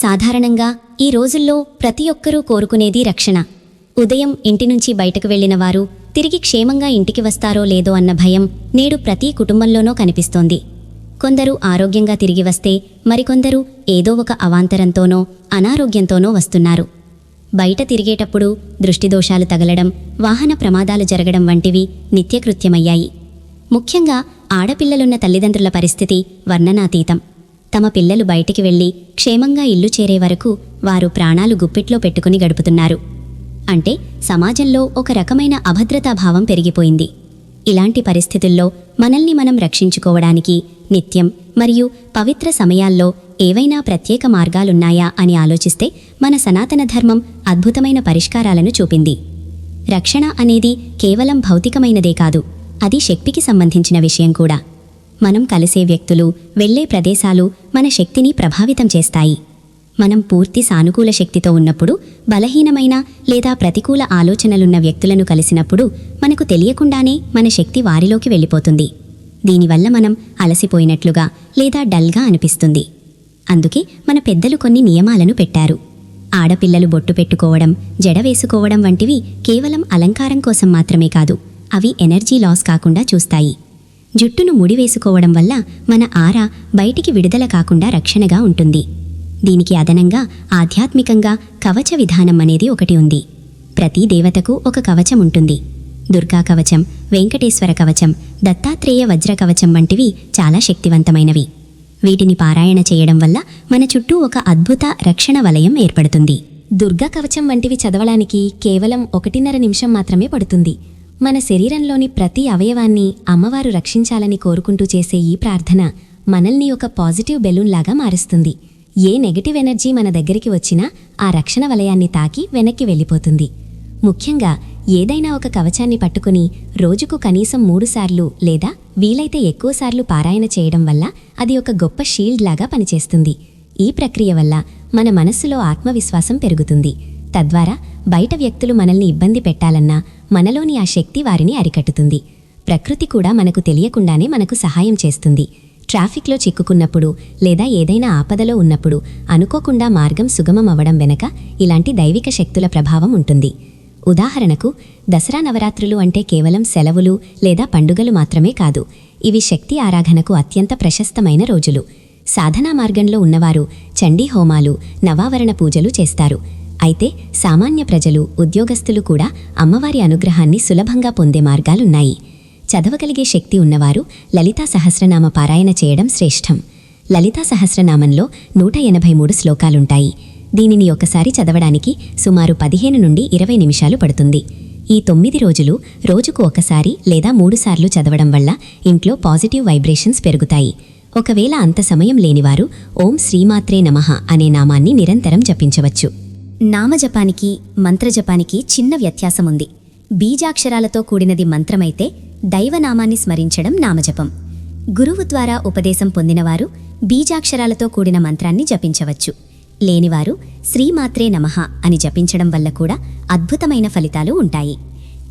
సాధారణంగా ఈ రోజుల్లో ప్రతి ఒక్కరూ కోరుకునేది రక్షణ. ఉదయం ఇంటి నుంచి బయటకు వెళ్లిన వారు తిరిగి క్షేమంగా ఇంటికి వస్తారో లేదో అన్న భయం నేడు ప్రతి కుటుంబంలోనూ కనిపిస్తోంది. కొందరు ఆరోగ్యంగా తిరిగి వస్తే మరికొందరు ఏదో ఒక అవాంతరంతోనో అనారోగ్యంతోనో వస్తున్నారు. బయట తిరిగేటప్పుడు దృష్టిదోషాలు తగలడం, వాహన ప్రమాదాలు జరగడం వంటివి నిత్యకృత్యమయ్యాయి. ముఖ్యంగా ఆడపిల్లలున్న తల్లిదండ్రుల పరిస్థితి వర్ణనాతీతం. తమ పిల్లలు బయటికి వెళ్లి క్షేమంగా ఇల్లు చేరే వరకు వారు ప్రాణాలు గుప్పిట్లో పెట్టుకుని గడుపుతున్నారు. అంటే సమాజంలో ఒక రకమైన అభద్రతాభావం పెరిగిపోయింది. ఇలాంటి పరిస్థితుల్లో మనల్ని మనం రక్షించుకోవడానికి నిత్యం మరియు పవిత్ర సమయాల్లో ఏవైనా ప్రత్యేక మార్గాలున్నాయా అని ఆలోచిస్తే మన సనాతన ధర్మం అద్భుతమైన పరిష్కారాలను చూపింది. రక్షణ అనేది కేవలం భౌతికమైనదే కాదు, అది శక్తికి సంబంధించిన విషయం కూడా. మనం కలిసే వ్యక్తులు, వెళ్లే ప్రదేశాలు మన శక్తిని ప్రభావితం చేస్తాయి. మనం పూర్తి సానుకూల శక్తితో ఉన్నప్పుడు బలహీనమైన లేదా ప్రతికూల ఆలోచనలున్న వ్యక్తులను కలిసినప్పుడు మనకు తెలియకుండానే మన శక్తి వారిలోకి వెళ్ళిపోతుంది. దీనివల్ల మనం అలసిపోయినట్లుగా లేదా డల్గా అనిపిస్తుంది. అందుకే మన పెద్దలు కొన్ని నియమాలను పెట్టారు. ఆడపిల్లలు బొట్టు పెట్టుకోవడం, జడ వేసుకోవడం వంటివి కేవలం అలంకారం కోసం మాత్రమే కాదు, అవి ఎనర్జీ లాస్ కాకుండా చూస్తాయి. జుట్టును ముడివేసుకోవడం వల్ల మన ఆరా బయటికి విడుదల కాకుండా రక్షణగా ఉంటుంది. దీనికి అదనంగా ఆధ్యాత్మికంగా కవచ విధానం అనేది ఒకటి ఉంది. ప్రతి దేవతకు ఒక కవచం ఉంటుంది. దుర్గా కవచం, వెంకటేశ్వర కవచం, దత్తాత్రేయ వజ్ర కవచం వంటివి చాలా శక్తివంతమైనవి. వీటిని పారాయణ చేయడం వల్ల మన చుట్టూ ఒక అద్భుత రక్షణ వలయం ఏర్పడుతుంది. దుర్గా కవచం వంటివి చదవడానికి కేవలం 1.5 నిమిషం మాత్రమే పడుతుంది. మన శరీరంలోని ప్రతి అవయవాన్ని అమ్మవారు రక్షించాలని కోరుకుంటూ చేసే ఈ ప్రార్థన మనల్ని ఒక పాజిటివ్ బెలూన్ లాగా మారుస్తుంది. ఏ నెగటివ్ ఎనర్జీ మన దగ్గరికి వచ్చినా ఆ రక్షణ వలయాన్ని తాకి వెనక్కి వెళ్ళిపోతుంది. ముఖ్యంగా ఏదైనా ఒక కవచాన్ని పట్టుకుని రోజుకు కనీసం 3 సార్లు లేదా వీలైతే ఎక్కువసార్లు పారాయణ చేయడం వల్ల అది ఒక గొప్ప షీల్డ్ లాగా పనిచేస్తుంది. ఈ ప్రక్రియ వల్ల మన మనస్సులో ఆత్మవిశ్వాసం పెరుగుతుంది. తద్వారా బయట వ్యక్తులు మనల్ని ఇబ్బంది పెట్టాలన్నా మనలోని ఆ శక్తి వారిని అరికట్టుతుంది. ప్రకృతి కూడా మనకు తెలియకుండానే మనకు సహాయం చేస్తుంది. ట్రాఫిక్లో చిక్కుకున్నప్పుడు లేదా ఏదైనా ఆపదలో ఉన్నప్పుడు అనుకోకుండా మార్గం సుగమం అవ్వడం వెనక ఇలాంటి దైవిక శక్తుల ప్రభావం ఉంటుంది. ఉదాహరణకు దసరా నవరాత్రులు అంటే కేవలం సెలవులు లేదా పండుగలు మాత్రమే కాదు, ఇవి శక్తి ఆరాధనకు అత్యంత ప్రశస్తమైన రోజులు. సాధనా మార్గంలో ఉన్నవారు చండీ హోమాలు, నవావరణ పూజలు చేస్తారు. అయితే సామాన్య ప్రజలు, ఉద్యోగస్తులు కూడా అమ్మవారి అనుగ్రహాన్ని సులభంగా పొందే మార్గాలున్నాయి. చదవగలిగే శక్తి ఉన్నవారు లలితా సహస్రనామ పారాయణ చేయడం శ్రేష్టం. లలితా సహస్రనామంలో 183 శ్లోకాలుంటాయి. దీనిని ఒకసారి చదవడానికి సుమారు 15 నుండి 20 నిమిషాలు పడుతుంది. ఈ 9 రోజులు రోజుకు ఒకసారి లేదా 3 సార్లు చదవడం వల్ల ఇంట్లో పాజిటివ్ వైబ్రేషన్స్ పెరుగుతాయి. ఒకవేళ అంత సమయం లేనివారు ఓం శ్రీమాత్రే నమః అనే నామాన్ని నిరంతరం జపించవచ్చు. నామజపానికి, మంత్రజపానికి చిన్న వ్యత్యాసముంది. బీజాక్షరాలతో కూడినది మంత్రమైతే దైవనామాన్ని స్మరించడం నామజపం. గురువు ద్వారా ఉపదేశం పొందినవారు బీజాక్షరాలతో కూడిన మంత్రాన్ని జపించవచ్చు. లేనివారు శ్రీమాత్రే నమః అని జపించడం వల్ల కూడా అద్భుతమైన ఫలితాలు ఉంటాయి.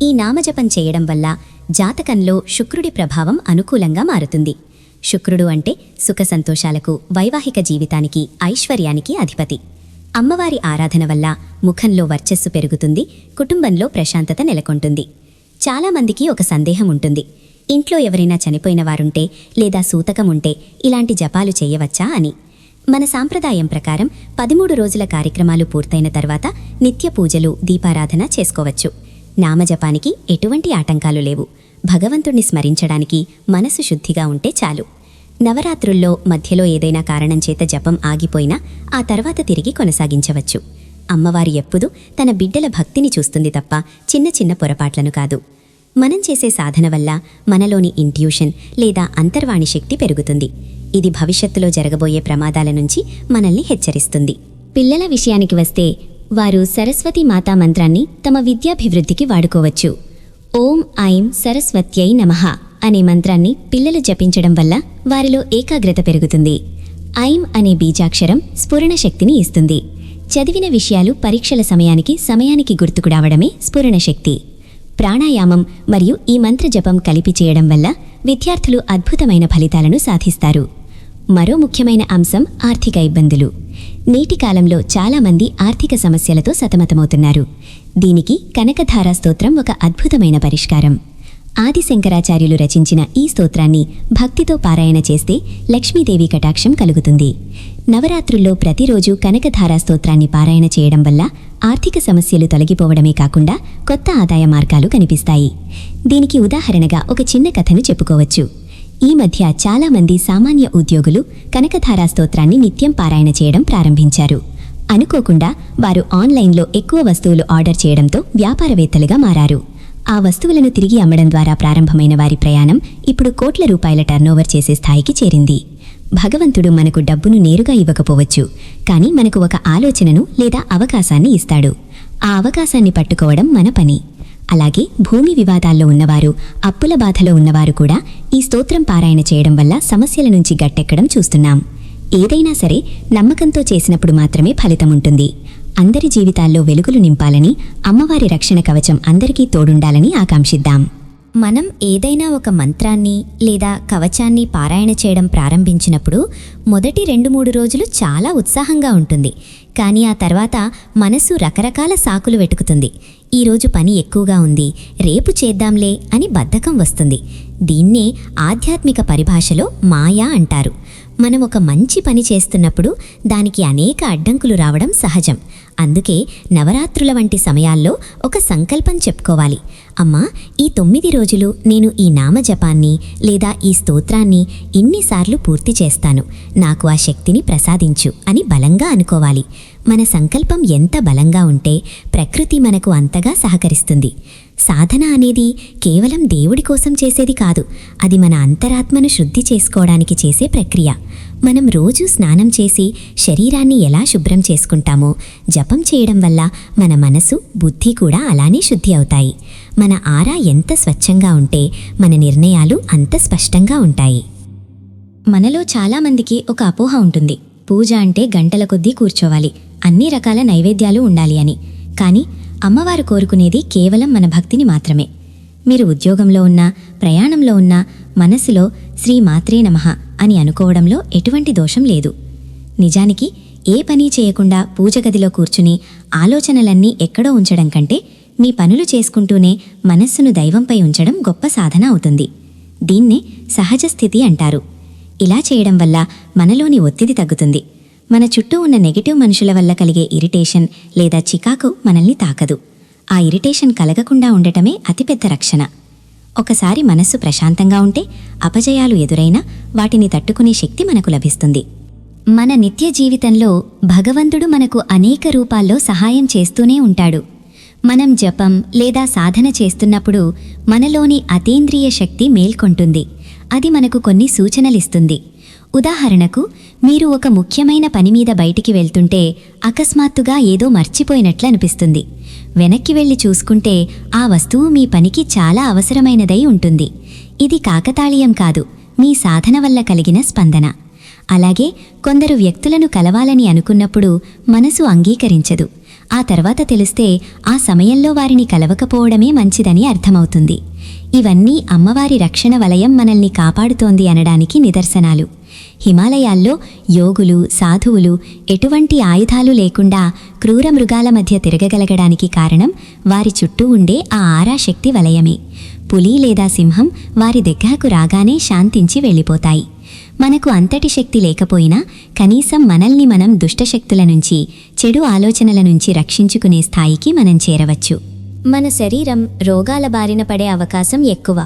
ఈ నామజపం చేయడం వల్ల జాతకంలో శుక్రుడి ప్రభావం అనుకూలంగా మారుతుంది. శుక్రుడు అంటే సుఖ సంతోషాలకు, వైవాహిక జీవితానికి, ఐశ్వర్యానికి అధిపతి. అమ్మవారి ఆరాధన వల్ల ముఖంలో వర్చస్సు పెరుగుతుంది, కుటుంబంలో ప్రశాంతత నెలకొంటుంది. చాలామందికి ఒక సందేహం ఉంటుంది, ఇంట్లో ఎవరైనా చనిపోయిన వారుంటే లేదా సూతకముంటే ఇలాంటి జపాలు చేయవచ్చా అని. మన సాంప్రదాయం ప్రకారం 13 రోజుల కార్యక్రమాలు పూర్తయిన తర్వాత నిత్య పూజలు, దీపారాధన చేసుకోవచ్చు. నామజపానికి ఎటువంటి ఆటంకాలు లేవు. భగవంతుణ్ణి స్మరించడానికి మనసు శుద్ధిగా ఉంటే చాలు. నవరాత్రుల్లో మధ్యలో ఏదైనా కారణం చేత జపం ఆగిపోయినా ఆ తర్వాత తిరిగి కొనసాగించవచ్చు. అమ్మవారి ఎప్పుడూ తన బిడ్డల భక్తిని చూస్తుంది తప్ప చిన్న చిన్న పొరపాట్లను కాదు. మనం చేసే సాధన వల్ల మనలోని ఇంట్యూషన్ లేదా అంతర్వాణి శక్తి పెరుగుతుంది. ఇది భవిష్యత్తులో జరగబోయే ప్రమాదాల నుంచి మనల్ని హెచ్చరిస్తుంది. పిల్లల విషయానికి వస్తే వారు సరస్వతీ మాతా మంత్రాన్ని తమ విద్యాభివృద్ధికి వాడుకోవచ్చు. ఓం ఐం సరస్వత్యై నమః అనే మంత్రాన్ని పిల్లలు జపించడం వల్ల వారిలో ఏకాగ్రత పెరుగుతుంది. ఐం అనే బీజాక్షరం స్ఫురణ శక్తిని ఇస్తుంది. చదివిన విషయాలు పరీక్షల సమయానికి గుర్తుకు రావడమే స్ఫురణ శక్తి. ప్రాణాయామం మరియు ఈ మంత్ర జపం కలిపి చేయడం వల్ల విద్యార్థులు అద్భుతమైన ఫలితాలను సాధిస్తారు. మరో ముఖ్యమైన అంశం ఆర్థిక ఇబ్బందులు. నేటి కాలంలో చాలామంది ఆర్థిక సమస్యలతో సతమతమవుతున్నారు. దీనికి కనకధార స్తోత్రం ఒక అద్భుతమైన పరిష్కారం. ఆది శంకరాచార్యులు రచించిన ఈ స్తోత్రాన్ని భక్తితో పారాయణ చేస్తే లక్ష్మీదేవి కటాక్షం కలుగుతుంది. నవరాత్రుల్లో ప్రతిరోజు కనకధార స్తోత్రాన్ని పారాయణ చేయడం వల్ల ఆర్థిక సమస్యలు తొలగిపోవడమే కాకుండా కొత్త ఆదాయ మార్గాలు కనిపిస్తాయి. దీనికి ఉదాహరణగా ఒక చిన్న కథను చెప్పుకోవచ్చు. ఈ మధ్య చాలామంది సామాన్య ఉద్యోగులు కనకధార స్తోత్రాన్ని నిత్యం పారాయణ చేయడం ప్రారంభించారు. అనుకోకుండా వారు ఆన్లైన్లో ఎక్కువ వస్తువులు ఆర్డర్ చేయడంతో వ్యాపారవేత్తలుగా మారారు. ఆ వస్తువులను తిరిగి అమ్మడం ద్వారా ప్రారంభమైన వారి ప్రయాణం ఇప్పుడు కోట్ల రూపాయల టర్నోవర్ చేసే స్థాయికి చేరింది. భగవంతుడు మనకు డబ్బును నేరుగా ఇవ్వకపోవచ్చు, కానీ మనకు ఒక ఆలోచనను లేదా అవకాశాన్ని ఇస్తాడు. ఆ అవకాశాన్ని పట్టుకోవడం మన పని. అలాగే భూమి వివాదాల్లో ఉన్నవారు, అప్పుల బాధలో ఉన్నవారు కూడా ఈ స్తోత్రం పారాయణ చేయడం వల్ల సమస్యల నుంచి గట్టెక్కడం చూస్తున్నాం. ఏదైనా సరే నమ్మకంతో చేసినప్పుడు మాత్రమే ఫలితం ఉంటుంది. అందరి జీవితాల్లో వెలుగులు నింపాలని, అమ్మవారి రక్షణ కవచం అందరికీ తోడుండాలని ఆకాంక్షిద్దాం. మనం ఏదైనా ఒక మంత్రాన్ని లేదా కవచాన్ని పారాయణ చేయడం ప్రారంభించినప్పుడు మొదటి 2-3 రోజులు చాలా ఉత్సాహంగా ఉంటుంది. కానీ ఆ తర్వాత మనసు రకరకాల సాకులు వెతుకుతుంది. ఈరోజు పని ఎక్కువగా ఉంది, రేపు చేద్దాంలే అని బద్ధకం వస్తుంది. దీన్నే ఆధ్యాత్మిక పరిభాషలో మాయా అంటారు. మనం ఒక మంచి పని చేస్తున్నప్పుడు దానికి అనేక అడ్డంకులు రావడం సహజం. అందుకే నవరాత్రుల వంటి సమయాల్లో ఒక సంకల్పం చెప్పుకోవాలి. అమ్మా, ఈ 9 రోజులు నేను ఈ నామజపాన్ని లేదా ఈ స్తోత్రాన్ని ఇన్నిసార్లు పూర్తి చేస్తాను, నాకు ఆ శక్తిని ప్రసాదించు అని బలంగా అనుకోవాలి. మన సంకల్పం ఎంత బలంగా ఉంటే ప్రకృతి మనకు అంతగా సహకరిస్తుంది. సాధన అనేది కేవలం దేవుడి కోసం చేసేది కాదు, అది మన అంతరాత్మను శుద్ధి చేసుకోవడానికి చేసే ప్రక్రియ. మనం రోజూ స్నానం చేసి శరీరాన్ని ఎలా శుభ్రం చేసుకుంటామో, జపం చేయడం వల్ల మన మనసు, బుద్ధి కూడా అలానే శుద్ధి అవుతాయి. మన ఆరా ఎంత స్వచ్ఛంగా ఉంటే మన నిర్ణయాలు అంత స్పష్టంగా ఉంటాయి. మనలో చాలామందికి ఒక అపోహ ఉంటుంది, పూజ అంటే గంటల కొద్దీ కూర్చోవాలి, అన్ని రకాల నైవేద్యాలు ఉండాలి అని. కానీ అమ్మవారు కోరుకునేది కేవలం మన భక్తిని మాత్రమే. మీరు ఉద్యోగంలో ఉన్నా, ప్రయాణంలో ఉన్నా మనసులో శ్రీ మాత్రే నమః అని అనుకోవడంలో ఎటువంటి దోషం లేదు. నిజానికి ఏ పని చేయకుండా పూజ గదిలో కూర్చుని ఆలోచనలన్నీ ఎక్కడో ఉంచడం కంటే మీ పనులు చేసుకుంటూనే మనస్సును దైవంపై ఉంచడం గొప్ప సాధన అవుతుంది. దీన్నే సహజ స్థితి అంటారు. ఇలా చేయడం వల్ల మనలోని ఒత్తిడి తగ్గుతుంది. మన చుట్టూ ఉన్న నెగటివ్ మనుషుల వల్ల కలిగే ఇరిటేషన్ లేదా చికాకు మనల్ని తాకదు. ఆ ఇరిటేషన్ కలగకుండా ఉండటమే అతిపెద్ద రక్షణ. ఒకసారి మనస్సు ప్రశాంతంగా ఉంటే అపజయాలు ఎదురైనా వాటిని తట్టుకునే శక్తి మనకు లభిస్తుంది. మన నిత్య జీవితంలో భగవంతుడు మనకు అనేక రూపాల్లో సహాయం చేస్తూనే ఉంటాడు. మనం జపం లేదా సాధన చేస్తున్నప్పుడు మనలోని అతీంద్రియ శక్తి మేల్కొంటుంది. అది మనకు కొన్ని సూచనలిస్తుంది. ఉదాహరణకు, మీరు ఒక ముఖ్యమైన పని మీద బయటికి వెళ్తుంటే అకస్మాత్తుగా ఏదో మర్చిపోయినట్లు అనిపిస్తుంది. వెనక్కి వెళ్ళి చూసుకుంటే ఆ వస్తువు మీ పనికి చాలా అవసరమైనదై ఉంటుంది. ఇది కాకతాళీయం కాదు, మీ సాధన వల్ల కలిగిన స్పందన. అలాగే కొందరు వ్యక్తులను కలవాలని అనుకున్నప్పుడు మనసు అంగీకరించదు. ఆ తర్వాత తెలిస్తే ఆ సమయంలో వారిని కలవకపోవడమే మంచిదని అర్థమవుతుంది. ఇవన్నీ అమ్మవారి రక్షణ వలయం మనల్ని కాపాడుతోంది అనడానికి నిదర్శనాలు. హిమాలయాల్లో యోగులు, సాధువులు ఎటువంటి ఆయుధాలు లేకుండా క్రూర మృగాల మధ్య తిరగగలగడానికి కారణం వారి చుట్టూ ఉండే ఆ ఆరాశక్తి వలయమే. పులి లేదా సింహం వారి దగ్గరకు రాగానే శాంతించి వెళ్ళిపోతాయి. మనకు అంతటి శక్తి లేకపోయినా కనీసం మనల్ని మనం దుష్టశక్తుల నుంచి, చెడు ఆలోచనల నుంచి రక్షించుకునే స్థాయికి మనం చేరవచ్చు. మన శరీరం రోగాల బారిన పడే అవకాశం ఎక్కువ.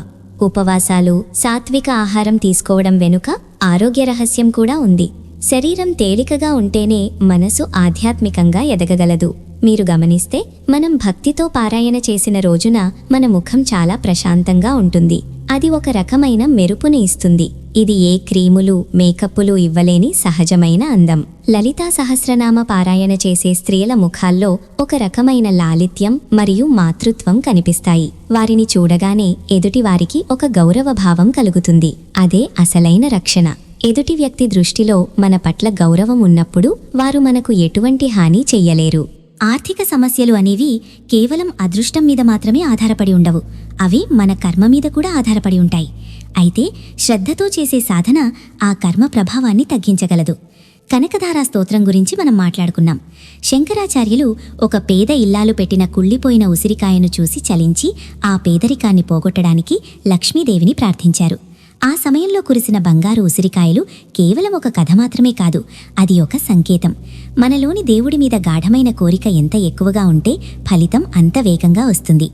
ఉపవాసాలు, సాత్విక ఆహారం తీసుకోవడం వెనుక ఆరోగ్య రహస్యం కూడా ఉంది. శరీరం తేలికగా ఉంటేనే మనసు ఆధ్యాత్మికంగా ఎదగగలదు. మీరు గమనిస్తే మనం భక్తితో పారాయణ చేసిన రోజున మన ముఖం చాలా ప్రశాంతంగా ఉంటుంది. అది ఒక రకమైన మెరుపుని ఇస్తుంది. ఇది ఏ క్రీములు, మేకప్పులు ఇవ్వలేని సహజమైన అందం. లలితా సహస్రనామ పారాయణ చేసే స్త్రీల ముఖాల్లో ఒక రకమైన లాలిత్యం మరియు మాతృత్వం కనిపిస్తాయి. వారిని చూడగానే ఎదుటివారికి ఒక గౌరవ భావం కలుగుతుంది. అదే అసలైన రక్షణ. ఎదుటి వ్యక్తి దృష్టిలో మన పట్ల గౌరవం ఉన్నప్పుడు వారు మనకు ఎటువంటి హాని చెయ్యలేరు. ఆర్థిక సమస్యలు అనేవి కేవలం అదృష్టం మీద మాత్రమే ఆధారపడి ఉండవు. అవి మన కర్మ మీద కూడా ఆధారపడి ఉంటాయి. అయితే శ్రద్ధతో చేసే సాధన ఆ కర్మ ప్రభావాన్ని తగ్గించగలదు. కనకధారా స్తోత్రం గురించి మనం మాట్లాడుకున్నాం. శంకరాచార్యులు ఒక పేద ఇల్లాలు పెట్టిన కుళ్ళిపోయిన ఉసిరికాయను చూసి చలించి ఆ పేదరికాన్ని పోగొట్టడానికి లక్ష్మీదేవిని ప్రార్థించారు. ఆ సమయంలో కురిసిన బంగారు ఉసిరికాయలు కేవలం ఒక కథ మాత్రమే కాదు, అది ఒక సంకేతం. మనలోని దేవుడి మీద గాఢమైన కోరిక ఎంత ఎక్కువగా ఉంటే ఫలితం అంత వేగంగా వస్తుంది.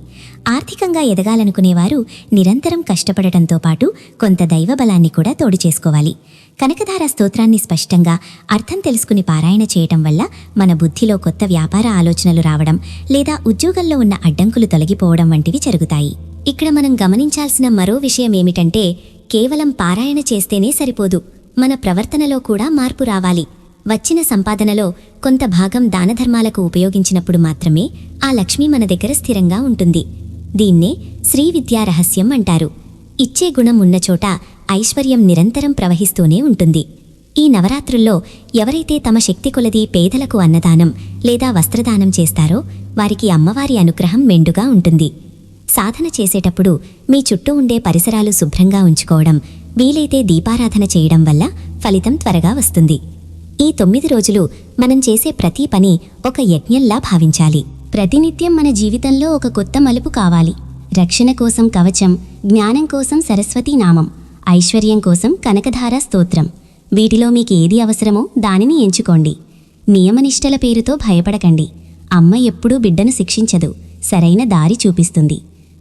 ఆర్థికంగా ఎదగాలనుకునేవారు నిరంతరం కష్టపడటంతో పాటు కొంత దైవబలాన్ని కూడా తోడు చేసుకోవాలి. కనకధార స్తోత్రాన్ని స్పష్టంగా అర్థం తెలుసుకుని పారాయణ చేయటం వల్ల మన బుద్ధిలో కొత్త వ్యాపార ఆలోచనలు రావడం లేదా ఉద్యోగంలో ఉన్న అడ్డంకులు తొలగిపోవడం వంటివి జరుగుతాయి. ఇక్కడ మనం గమనించాల్సిన మరో విషయం ఏమిటంటే, కేవలం పారాయణ చేస్తేనే సరిపోదు, మన ప్రవర్తనలో కూడా మార్పు రావాలి. వచ్చిన సంపాదనలో కొంత భాగం దానధర్మాలకు ఉపయోగించినప్పుడు మాత్రమే ఆ లక్ష్మి మన దగ్గర స్థిరంగా ఉంటుంది. దీన్నే శ్రీ విద్యా రహస్యం అంటారు. ఇచ్చే గుణం ఉన్న చోట ఐశ్వర్యం నిరంతరం ప్రవహిస్తూనే ఉంటుంది. ఈ నవరాత్రుల్లో ఎవరైతే తమ శక్తి కొలది పేదలకు అన్నదానం లేదా వస్త్రదానం చేస్తారో వారికి అమ్మవారి అనుగ్రహం మెండుగా ఉంటుంది. సాధన చేసేటప్పుడు మీ చుట్టూ ఉండే పరిసరాలు శుభ్రంగా ఉంచుకోవడం, వీలైతే దీపారాధన చేయడం వల్ల ఫలితం త్వరగా వస్తుంది. ఈ 9 రోజులు మనం చేసే ప్రతి పని ఒక యజ్ఞంలా భావించాలి. ప్రతినిత్యం మన జీవితంలో ఒక కొత్త మలుపు కావాలి. రక్షణ కోసం కవచం, జ్ఞానం కోసం సరస్వతీ నామం, ఐశ్వర్యం కోసం కనకధార స్తోత్రం. వీటిలో మీకు ఏది అవసరమో దానిని ఎంచుకోండి. నియమనిష్టల పేరుతో భయపడకండి. అమ్మ ఎప్పుడూ బిడ్డను శిక్షించదు, సరైన దారి చూపిస్తుంది.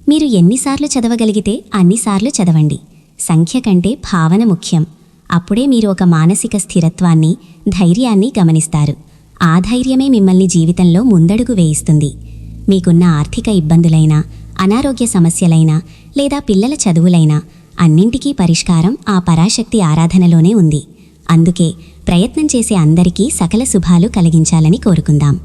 మీరు ఎన్నిసార్లు చదవగలిగితే అన్నిసార్లు చదవండి. సంఖ్య కంటే భావన ముఖ్యం. అప్పుడే మీరు ఒక మానసిక స్థిరత్వాన్ని, ధైర్యాన్ని గమనిస్తారు. ఆ ధైర్యమే మిమ్మల్ని జీవితంలో ముందడుగు వేయిస్తుంది. మీకున్న ఆర్థిక ఇబ్బందులైనా, అనారోగ్య సమస్యలైనా లేదా పిల్లల చదువులైనా అన్నింటికీ పరిష్కారం ఆ పరాశక్తి ఆరాధనలోనే ఉంది. అందుకే ప్రయత్నం చేసే అందరికీ సకల శుభాలు కలిగించాలని కోరుకుందాం.